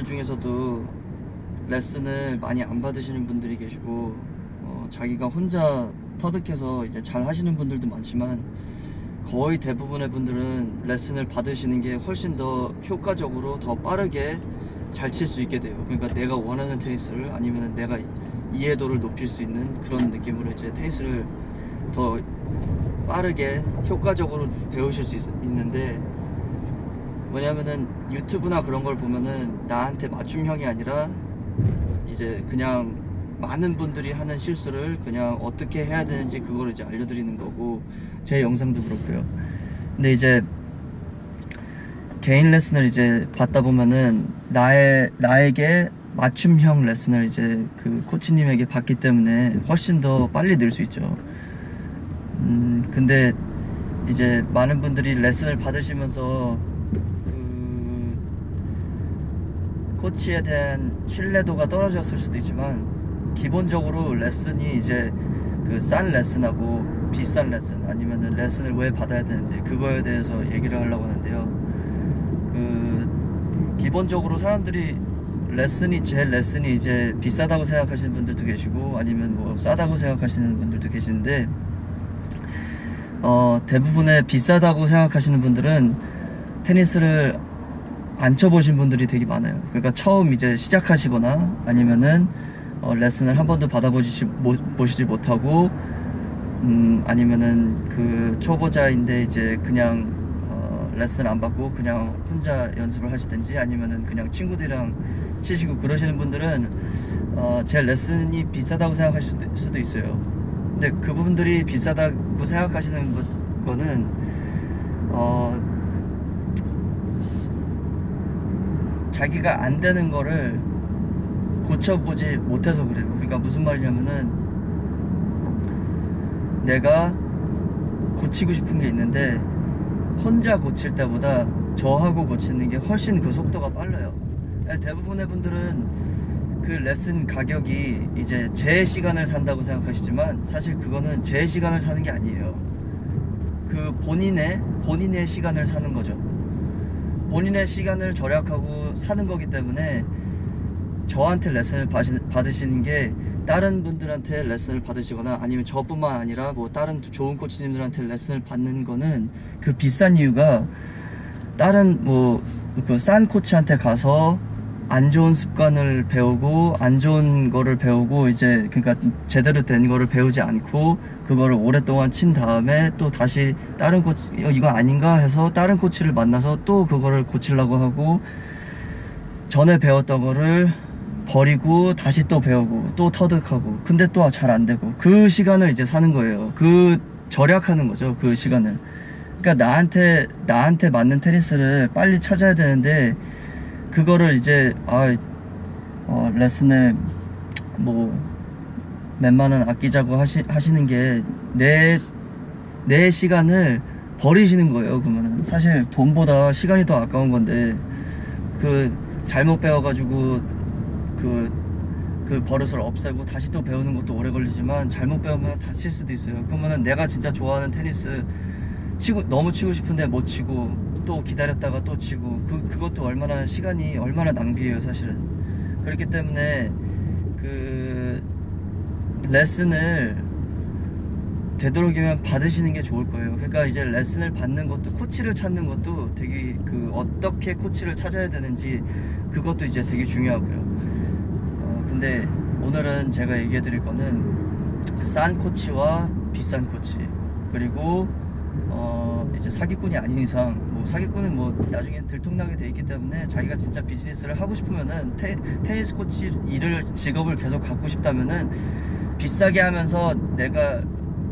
분들 중에서도 레슨을 많이 안 받으시는 분들이 계시고 자기가 혼자 터득해서 이제 잘 하시는 분들도 많지만 거의 대부분의 분들은 레슨을 받으시는 게 훨씬 더 효과적으로 더 빠르게 잘 칠 수 있게 돼요. 그러니까 내가 원하는 테니스를 아니면 내가 이해도를 높일 수 있는 그런 느낌으로 이제 테니스를 더 빠르게 효과적으로 배우실 수 있는데, 뭐냐면은 유튜브나 그런 걸 보면은 나한테 맞춤형이 아니라 이제 그냥 많은 분들이 하는 실수를 그냥 어떻게 해야 되는지 그걸 이제 알려드리는 거고, 제 영상도 그렇고요. 근데 이제 개인 레슨을 이제 받다 보면은 나에게 맞춤형 레슨을 이제 그 코치님에게 받기 때문에 훨씬 더 빨리 늘 수 있죠. 근데 이제 많은 분들이 레슨을 받으시면서 그 코치에 대한 신뢰도가 떨어졌을 수도 있지만, 기본적으로 레슨이 이제 그 싼 레슨하고 비싼 레슨, 아니면은 레슨을 왜 받아야 되는지 그거에 대해서 얘기를 하려고 하는데요. 그 기본적으로 사람들이 제 레슨이 이제 비싸다고 생각하시는 분들도 계시고 아니면 뭐 싸다고 생각하시는 분들도 계시는데, 대부분의 비싸다고 생각하시는 분들은 테니스를 안 쳐보신 분들이 되게 많아요. 그러니까 처음 이제 시작하시거나 아니면은 레슨을 한 번도 보시지 못하고 아니면은 그 초보자인데 이제 그냥 레슨 안 받고 그냥 혼자 연습을 하시든지 아니면은 그냥 친구들이랑 치시고 그러시는 분들은 제 레슨이 비싸다고 생각하실 수도 있어요. 근데 그분들이 비싸다고 생각하시는 거는 자기가 안 되는 거를 고쳐보지 못해서 그래요. 그러니까 무슨 말이냐면은 내가 고치고 싶은 게 있는데 혼자 고칠 때보다 저하고 고치는 게 훨씬 그 속도가 빨라요. 대부분의 분들은 그 레슨 가격이 이제 제 시간을 산다고 생각하시지만 사실 그거는 제 시간을 사는 게 아니에요. 그 본인의 시간을 사는 거죠. 본인의 시간을 절약하고 사는 거기 때문에 저한테 레슨을 받으시는 게, 다른 분들한테 레슨을 받으시거나 아니면 저뿐만 아니라 뭐 다른 좋은 코치님들한테 레슨을 받는 거는 그 비싼 이유가, 다른 뭐 그 싼 코치한테 가서 안 좋은 습관을 배우고 안 좋은 거를 배우고 이제 그러니까 제대로 된 거를 배우지 않고 그거를 오랫동안 친 다음에 또 다시 다른 코치 이거 아닌가 해서 다른 코치를 만나서 또 그거를 고치려고 하고, 전에 배웠던 거를 버리고 다시 또 배우고 또 터득하고, 근데 또 잘 안 되고, 그 시간을 이제 사는 거예요. 그 절약하는 거죠, 그 시간을. 그러니까 나한테 맞는 테니스를 빨리 찾아야 되는데, 그거를 이제 레슨을 뭐 몇만 원 아끼자고 하시는 게 내 시간을 버리시는 거예요. 그러면은 사실 돈보다 시간이 더 아까운 건데, 그 잘못 배워가지고 그 버릇을 없애고 다시 또 배우는 것도 오래 걸리지만 잘못 배우면 다칠 수도 있어요. 그러면은 내가 진짜 좋아하는 테니스 너무 치고 싶은데 못 치고 또 기다렸다가 또 치고, 그것도 시간이 얼마나 낭비예요 사실은. 그렇기 때문에 그 레슨을 되도록이면 받으시는 게 좋을 거예요. 그러니까 이제 레슨을 받는 것도, 코치를 찾는 것도 되게 어떻게 코치를 찾아야 되는지 그것도 이제 되게 중요하고요. 근데 오늘은 제가 얘기해 드릴 거는 싼 코치와 비싼 코치, 그리고 이제 사기꾼이 아닌 이상, 뭐 사기꾼은 뭐 나중에 들통나게 돼 있기 때문에 자기가 진짜 비즈니스를 하고 싶으면은 테니스 코치 직업을 계속 갖고 싶다면은 비싸게 하면서 내가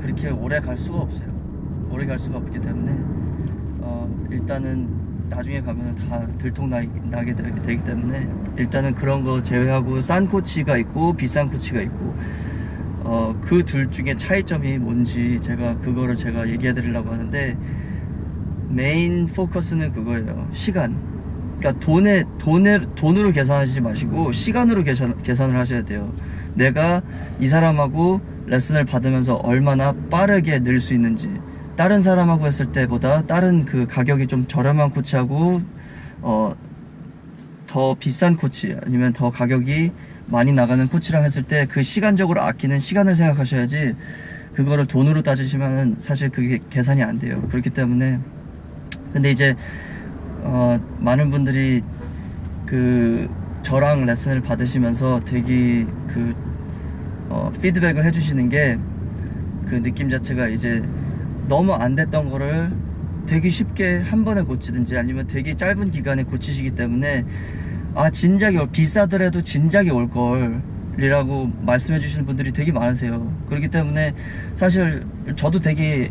그렇게 오래 갈 수가 없어요. 오래 갈 수가 없기 때문에 일단은 나중에 가면은 다 들통나게 되기 때문에 일단은 그런 거 제외하고 싼 코치가 있고 비싼 코치가 있고 그 둘 중에 차이점이 뭔지 그거를 제가 얘기해 드리려고 하는데, 메인 포커스는 그거예요. 시간. 그러니까 돈으로 계산하지 마시고 시간으로 계산을 하셔야 돼요. 내가 이 사람하고 레슨을 받으면서 얼마나 빠르게 늘 수 있는지, 다른 사람하고 했을 때보다 다른 그 가격이 좀 저렴한 코치하고 더 비싼 코치 아니면 더 가격이 많이 나가는 코치랑 했을 때 그 시간적으로 아끼는 시간을 생각하셔야지, 그거를 돈으로 따지시면 사실 그게 계산이 안 돼요. 그렇기 때문에, 근데 이제 많은 분들이 저랑 레슨을 받으시면서 되게 피드백을 해주시는 게, 그 느낌 자체가 이제 너무 안 됐던 거를 되게 쉽게 한 번에 고치든지 아니면 되게 짧은 기간에 고치시기 때문에, 진작에 비싸더라도 진작에 올걸 이라고 말씀해 주시는 분들이 되게 많으세요. 그렇기 때문에 사실 저도 되게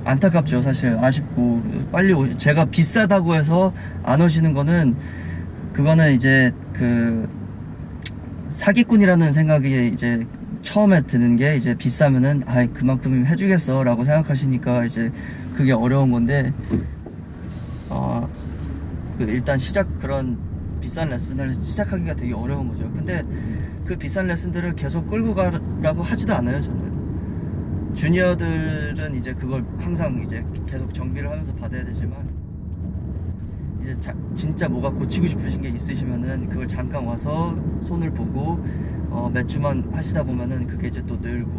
안타깝죠. 사실 아쉽고, 빨리 제가 비싸다고 해서 안 오시는 거는, 그거는 이제 사기꾼이라는 생각이 이제 처음에 드는 게, 이제 비싸면은 그만큼 해주겠어 라고 생각하시니까 이제 그게 어려운 건데, 일단 그런 비싼 레슨을 시작하기가 되게 어려운 거죠. 근데 그 비싼 레슨들을 계속 끌고 가라고 하지도 않아요. 저는 주니어들은 이제 그걸 항상 이제 계속 정비를 하면서 받아야 되지만, 이제 진짜 뭐가 고치고 싶으신 게 있으시면은 그걸 잠깐 와서 손을 보고 몇 주만 하시다 보면은 그게 이제 또 늘고.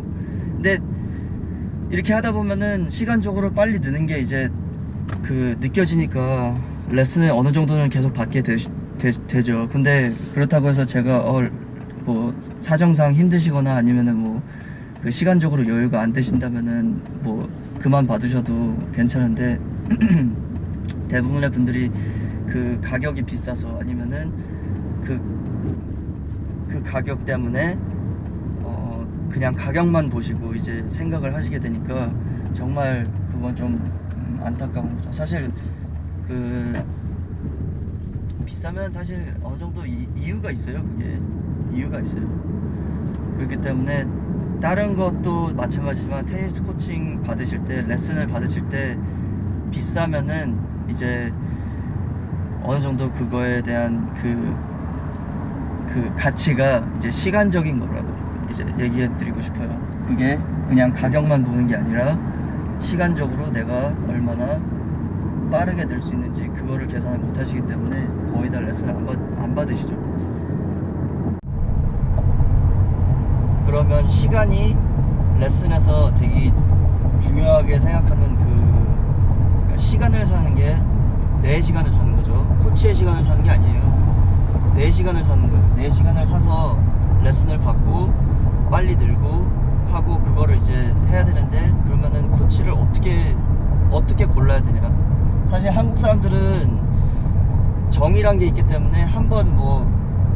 근데 이렇게 하다 보면은 시간적으로 빨리 느는 게 이제 느껴지니까 레슨을 어느 정도는 계속 받게 되죠. 근데 그렇다고 해서 제가 뭐 사정상 힘드시거나 아니면은 뭐 시간적으로 여유가 안 되신다면은 뭐 그만 받으셔도 괜찮은데, 대부분의 분들이 가격이 비싸서 아니면은 그 가격 때문에 그냥 가격만 보시고 이제 생각을 하시게 되니까, 정말 그건 좀 안타까운 거죠. 사실 비싸면 사실 어느 정도 이유가 있어요. 그게 이유가 있어요. 그렇기 때문에 다른 것도 마찬가지지만, 테니스 코칭 받으실 때, 레슨을 받으실 때 비싸면은 이제 어느 정도 그거에 대한 그 가치가 이제 시간적인 거라고 이제 얘기해 드리고 싶어요. 그게 그냥 가격만 보는 게 아니라 시간적으로 내가 얼마나 빠르게 늘 수 있는지 그거를 계산을 못 하시기 때문에 거의 다 레슨을 안 받으시죠. 그러면 시간이 레슨에서 되게 중요하게 생각하는 그러니까 시간을 사는 게 내 시간을 사는 거죠. 코치의 시간을 사는 게 아니에요. 내 시간을 사는 거예요. 내 시간을 사서 레슨을 받고 빨리 늘고 하고 그거를 이제 해야 되는데, 그러면은 코치를 어떻게 골라야 되냐. 사실 한국 사람들은 정이란 게 있기 때문에 한번 뭐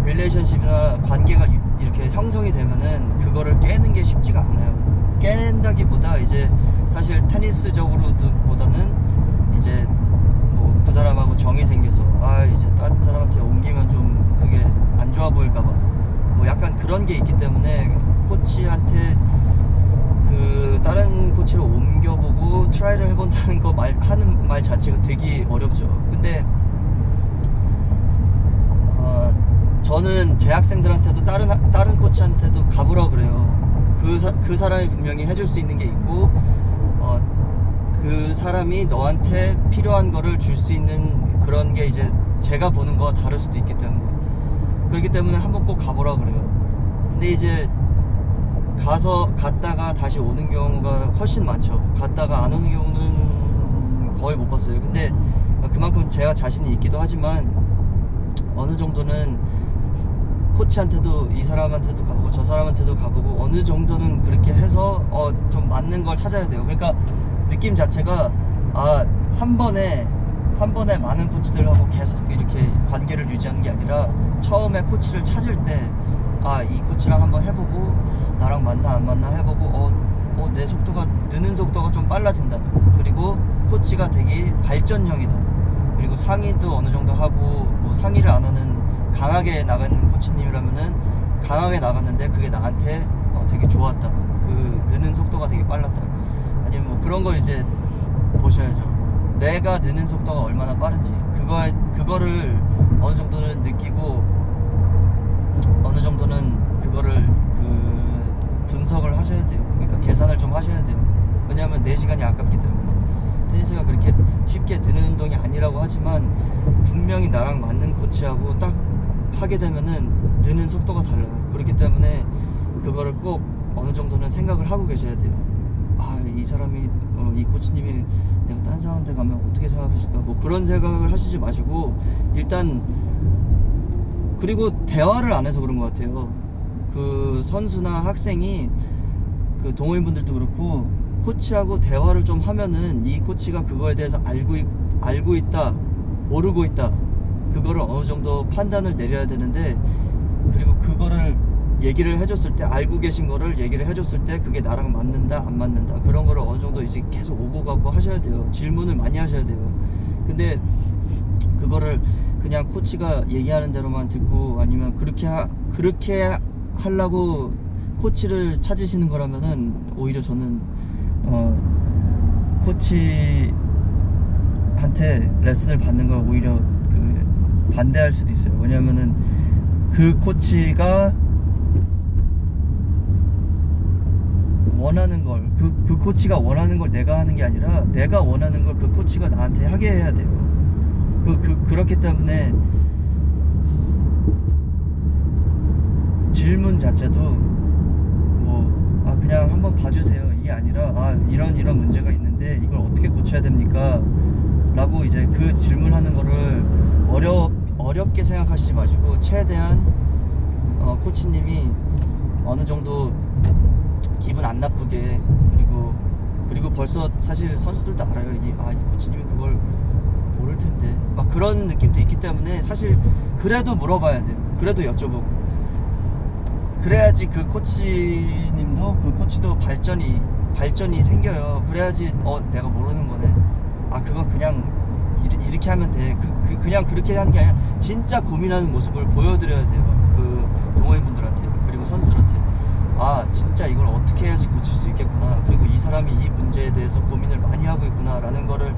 릴레이션십이나 관계가 이렇게 형성이 되면은 그거를 깨는 게 쉽지가 않아요. 깬다기보다 이제 사실 테니스적으로보다는 이제 뭐 그 사람하고 정이 생겨서 이제 다른 사람한테 옮기면 좀 그게 안 좋아 보일까봐 뭐 약간 그런 게 있기 때문에, 코치한테 다른 코치를 옮겨보고 트라이를 해본다는 거 하는 말 자체가 되게 어렵죠. 근데 저는 제 학생들한테도 다른 코치한테도 가보라 그래요. 그 사람이 분명히 해줄 수 있는 게 있고, 그 사람이 너한테 필요한 거를 줄 수 있는 그런 게 이제 제가 보는 거와 다를 수도 있기 때문에, 그렇기 때문에 한번 꼭 가보라 그래요. 근데 이제 갔다가 다시 오는 경우가 훨씬 많죠. 갔다가 안 오는 경우는 거의 못 봤어요. 근데 그만큼 제가 자신이 있기도 하지만, 어느 정도는 코치한테도 이 사람한테도 가보고 저 사람한테도 가보고 어느 정도는 그렇게 해서 좀 맞는 걸 찾아야 돼요. 그러니까 느낌 자체가 한 번에 많은 코치들하고 계속 이렇게 관계를 유지하는 게 아니라, 처음에 코치를 찾을 때 이 코치랑 한번 해보고 나랑 맞나 안 맞나 해보고 내 속도가 느는 속도가 좀 빨라진다. 그리고 코치가 되게 발전형이다. 그리고 상의도 어느 정도 하고, 뭐 상의를 안 하는 강하게 나가는 코치님이라면은 강하게 나갔는데 그게 나한테 되게 좋았다. 느는 속도가 되게 빨랐다. 아니면 뭐 그런 걸 이제 보셔야죠. 내가 느는 속도가 얼마나 빠른지 그거를 어느 정도는 느끼고, 어느 정도는 그거를 분석을 하셔야 돼요. 그러니까 계산을 좀 하셔야 돼요. 왜냐하면 내 시간이 아깝기 때문에. 테니스가 그렇게 쉽게 느는 운동이 아니라고 하지만 분명히 나랑 맞는 코치하고 딱 하게 되면은 느는 속도가 달라요. 그렇기 때문에 그거를 꼭 어느 정도는 생각을 하고 계셔야 돼요. 아, 이 사람이 이 코치님이 내가 딴 사람한테 가면 어떻게 생각하실까, 뭐 그런 생각을 하시지 마시고 일단, 그리고 대화를 안 해서 그런 것 같아요. 그 선수나 학생이, 그 동호인분들도 그렇고 코치하고 대화를 좀 하면은 이 코치가 그거에 대해서 알고 있다, 모르고 있다, 그거를 어느 정도 판단을 내려야 되는데, 그리고 그거를 얘기를 해줬을 때, 알고 계신 거를 얘기를 해줬을 때 그게 나랑 맞는다 안 맞는다, 그런 거를 어느 정도 이제 계속 오고 가고 하셔야 돼요. 질문을 많이 하셔야 돼요. 근데 그거를 그냥 코치가 얘기하는 대로만 듣고, 아니면 그렇게 하려고 코치를 찾으시는 거라면은 오히려 저는 코치한테 레슨을 받는 걸 오히려 반대할 수도 있어요. 왜냐면은 그 코치가 원하는 걸, 그 코치가 원하는 걸 내가 하는 게 아니라 내가 원하는 걸 그 코치가 나한테 하게 해야 돼요. 그렇기 때문에 질문 자체도 그냥 한번 봐주세요, 이게 아니라 이런 문제가 있는데 이걸 어떻게 고쳐야 됩니까? 라고 이제 그 질문하는 거를 어렵게 생각하시지 마시고, 최대한 코치님이 어느 정도 기분 안 나쁘게, 그리고 벌써 사실 선수들도 알아요. 이 코치님이 그걸 모를 텐데, 막 그런 느낌도 있기 때문에 사실 그래도 물어봐야 돼요. 그래도 여쭤보고, 그래야지 그 코치님도, 그 코치도 발전이 생겨요. 그래야지 내가 모르는 거네, 그건 그냥 이렇게 하면 돼, 그냥 그렇게 하는 게 아니라 진짜 고민하는 모습을 보여드려야 돼요. 그 동호인분들한테, 그리고 선수들한테. 진짜 이걸 어떻게 해야지 고칠 수 있겠구나, 그리고 이 사람이 이 문제에 대해서 고민을 많이 하고 있구나 라는 거를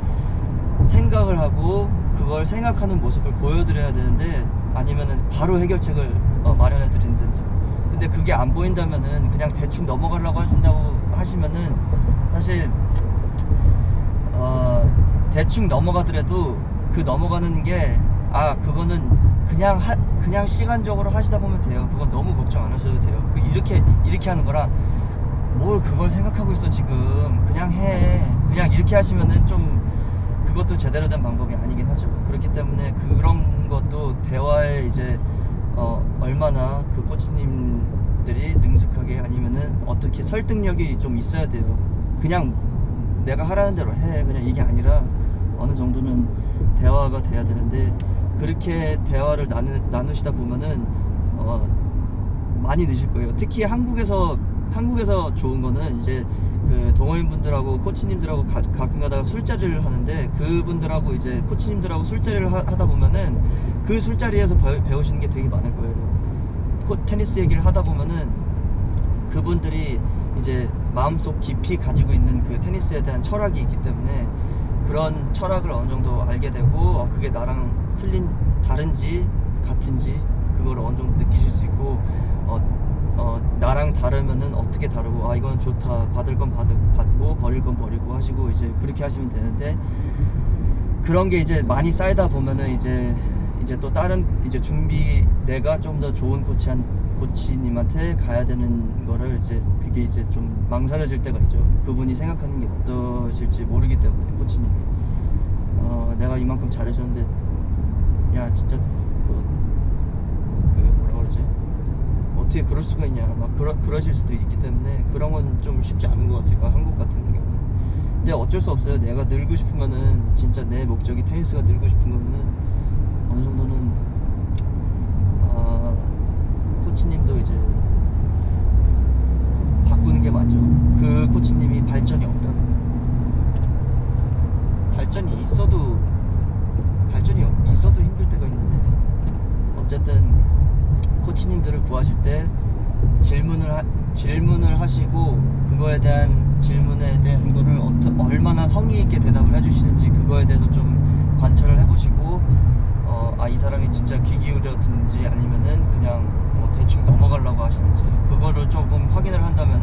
생각을 하고, 그걸 생각하는 모습을 보여드려야 되는데, 아니면은 바로 해결책을 마련해 드린든지. 근데 그게 안 보인다면은 그냥 대충 넘어가려고 하시면은 사실 대충 넘어가더라도 그 넘어가는 게 그거는 그냥 시간적으로 하시다 보면 돼요. 그건 너무 걱정 안 하셔도 돼요. 이렇게 하는 거라 뭘 그걸 생각하고 있어 지금, 그냥 해, 그냥 이렇게 하시면은 좀 그것도 제대로 된 방법이 아니긴 하죠. 그렇기 때문에 그런 것도 대화에 이제 얼마나 그 코치님들이 능숙하게, 아니면은 어떻게 설득력이 좀 있어야 돼요. 그냥 내가 하라는 대로 해, 그냥 이게 아니라 어느 정도는 대화가 돼야 되는데, 그렇게 대화를 나누시다 보면은 많이 늦을 거예요. 특히 한국에서 좋은 거는 이제 그 동호인분들하고 코치님들하고 가끔 가다가 술자리를 하는데, 그분들하고 이제 코치님들하고 술자리를 하다 보면은 그 술자리에서 배우시는 게 되게 많을 거예요. 테니스 얘기를 하다 보면은 그분들이 이제 마음속 깊이 가지고 있는 그 테니스에 대한 철학이 있기 때문에, 그런 철학을 어느 정도 알게 되고, 그게 나랑 다른지 같은지 그걸 어느 정도 느끼실 수 있고, 나랑 다르면은 어떻게 다르고, 이건 좋다, 받을 건 받고 버릴 건 버리고 하시고, 이제 그렇게 하시면 되는데, 그런 게 이제 많이 쌓이다 보면은 이제 또 다른 내가 좀 더 좋은 코치님한테 가야 되는 거를 그게 이제 좀 망설여질 때가 있죠. 그분이 생각하는 게 어떠실지 모르기 때문에, 코치님이 내가 이만큼 잘해줬는데 야 진짜 뭐라 그러지, 어떻게 그럴 수가 있냐, 막 그러실 수도 있기 때문에, 그런 건 좀 쉽지 않은 것 같아요, 한국 같은 경우는. 근데 어쩔 수 없어요. 내가 늘고 싶으면은, 진짜 내 목적이 테니스가 늘고 싶은 거면은 어느 정도는 코치님도 이제 바꾸는 게 맞죠. 그 코치님이 발전이 없다면, 발전이 있어도 힘들 때가 있는데, 어쨌든 코치님들을 구하실 때 질문을 하시고, 그거에 대한 질문에 대한 거를 얼마나 성의 있게 대답을 해주시는지, 그거에 대해서 좀 관찰을 해보시고, 이 사람이 진짜 귀 기울여 듣는지, 아니면은 그냥 대충 넘어가려고 하시는지, 그거를 조금 확인을 한다면